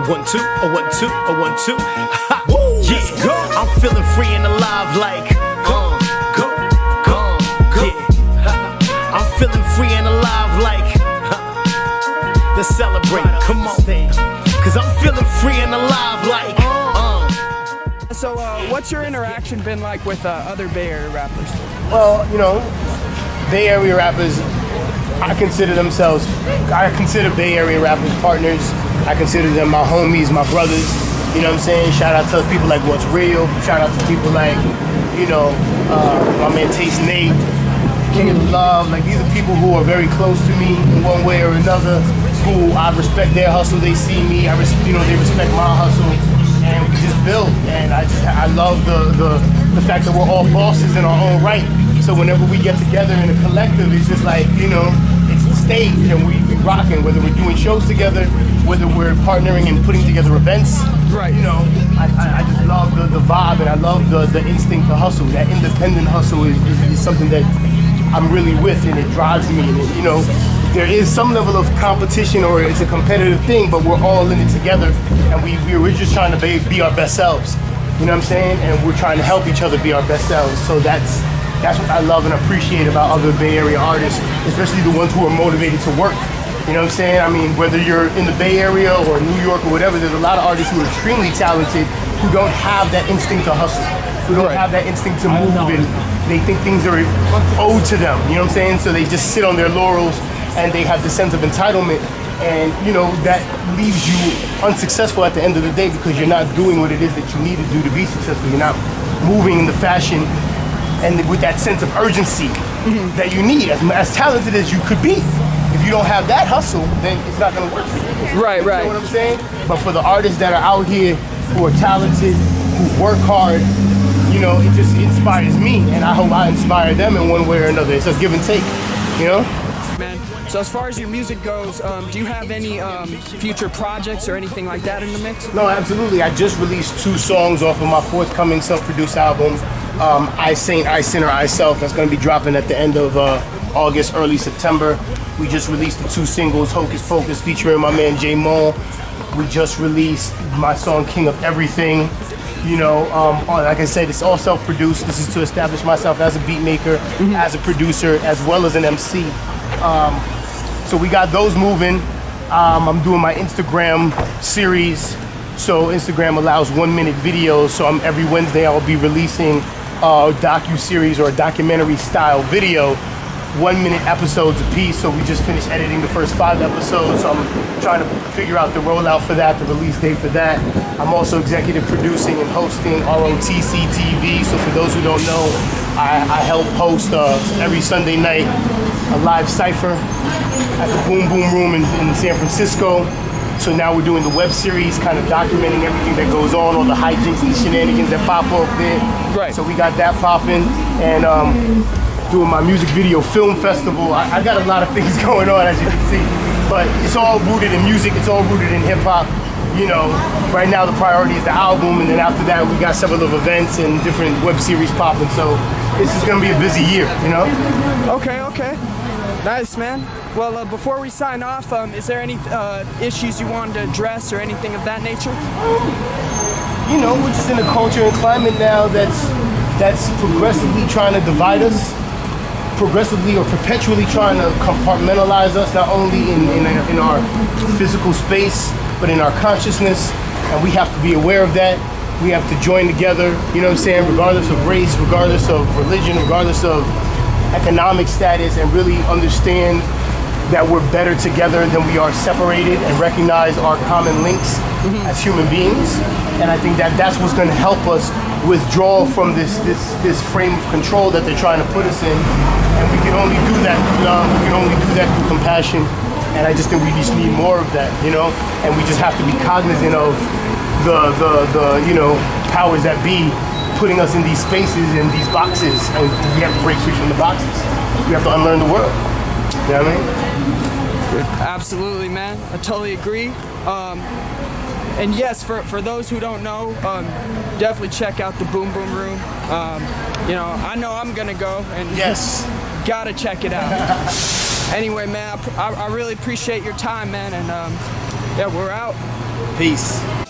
1, 2, a 1, 2, a 1, 2. Ha, yeah, I'm feeling free and alive like yeah. I'm feeling free and alive like let's celebrate, come on, cause I'm feeling free and alive like So what's your interaction been like with other Bay Area rappers? Well, you know, Bay Area rappers, I consider Bay Area rappers partners. I consider them my homies, my brothers. You know what I'm saying? Shout out to people like What's Real. Shout out to people like, you know, my man Taste Nate, King of Love. Like, these are people who are very close to me in one way or another, who I respect their hustle. They see me, they respect my hustle. And we just build. And I love the fact that we're all bosses in our own right. So whenever we get together in a collective, it's just like, you know, it's the stage and we rocking, whether we're doing shows together, whether we're partnering and putting together events. Right. You know, I just love the vibe, and I love the instinct to hustle. That independent hustle is something that I'm really with, and it drives me. And you know, there is some level of competition, or it's a competitive thing, but we're all in it together, and we're just trying to be our best selves. You know what I'm saying? And we're trying to help each other be our best selves. So that's what I love and appreciate about other Bay Area artists, especially the ones who are motivated to work. You know what I'm saying? I mean, whether you're in the Bay Area or New York or whatever, there's a lot of artists who are extremely talented who don't have that instinct to hustle, who don't have that instinct to move, and they think things are owed to them. You know what I'm saying? So they just sit on their laurels and they have this sense of entitlement. And, you know, that leaves you unsuccessful at the end of the day because you're not doing what it is that you need to do to be successful. You're not moving in the fashion and with that sense of urgency that you need, as talented as you could be. If you don't have that hustle, then it's not gonna work for you. Right. You know what I'm saying? But for the artists that are out here who are talented, who work hard, you know, it just inspires me, and I hope I inspire them in one way or another. It's a give and take, you know? Man, so as far as your music goes, do you have any future projects or anything like that in the mix? No, absolutely. I just released 2 songs off of my forthcoming self-produced album, I Saint, I Sinner, I Self. That's gonna be dropping at the end of August, early September. We just released the 2 singles, Hocus Pocus, featuring my man J Mo. We just released my song King of Everything. You know, like I said, it's all self-produced. This is to establish myself as a beat maker, as a producer, as well as an MC. So we got those moving. I'm doing my Instagram series. So Instagram allows 1-minute videos. So every Wednesday I'll be releasing a docu-series or a documentary style video, 1-minute episodes a piece. So we just finished editing the first 5 episodes. So I'm trying to figure out the rollout for that, the release date for that. I'm also executive producing and hosting ROTC TV. So for those who don't know, I help host every Sunday night a live cypher at the Boom Boom Room in San Francisco. So now we're doing the web series, kind of documenting everything that goes on, all the hijinks and the shenanigans that pop up there. Right. So we got that popping, and doing my music video film festival. I got a lot of things going on, as you can see, but it's all rooted in music. It's all rooted in hip hop. You know, right now the priority is the album, and then after that we got several of events and different web series popping. So this is gonna be a busy year, you know? Okay. Nice, man. Well, before we sign off, is there any issues you wanted to address or anything of that nature? You know, we're just in a culture and climate now that's progressively trying to divide us, progressively or perpetually trying to compartmentalize us, not only in our physical space, but in our consciousness, and we have to be aware of that. We have to join together, you know what I'm saying, regardless of race, regardless of religion, regardless of economic status, and really understand that we're better together than we are separated, and recognize our common links as human beings. And I think that's what's going to help us withdraw from this frame of control that they're trying to put us in. And we can only do that through love. We can only do that through compassion. And I just think we just need more of that, you know. And we just have to be cognizant of the you know, powers that be putting us in these spaces, in these boxes, and we have to break free from the boxes. We have to unlearn the world. You know what I mean? Absolutely, man. I totally agree. And yes, for those who don't know, definitely check out the Boom Boom Room. You know I'm gonna go, and yes, gotta check it out. Anyway, man, I really appreciate your time, man, and Yeah, we're out. Peace.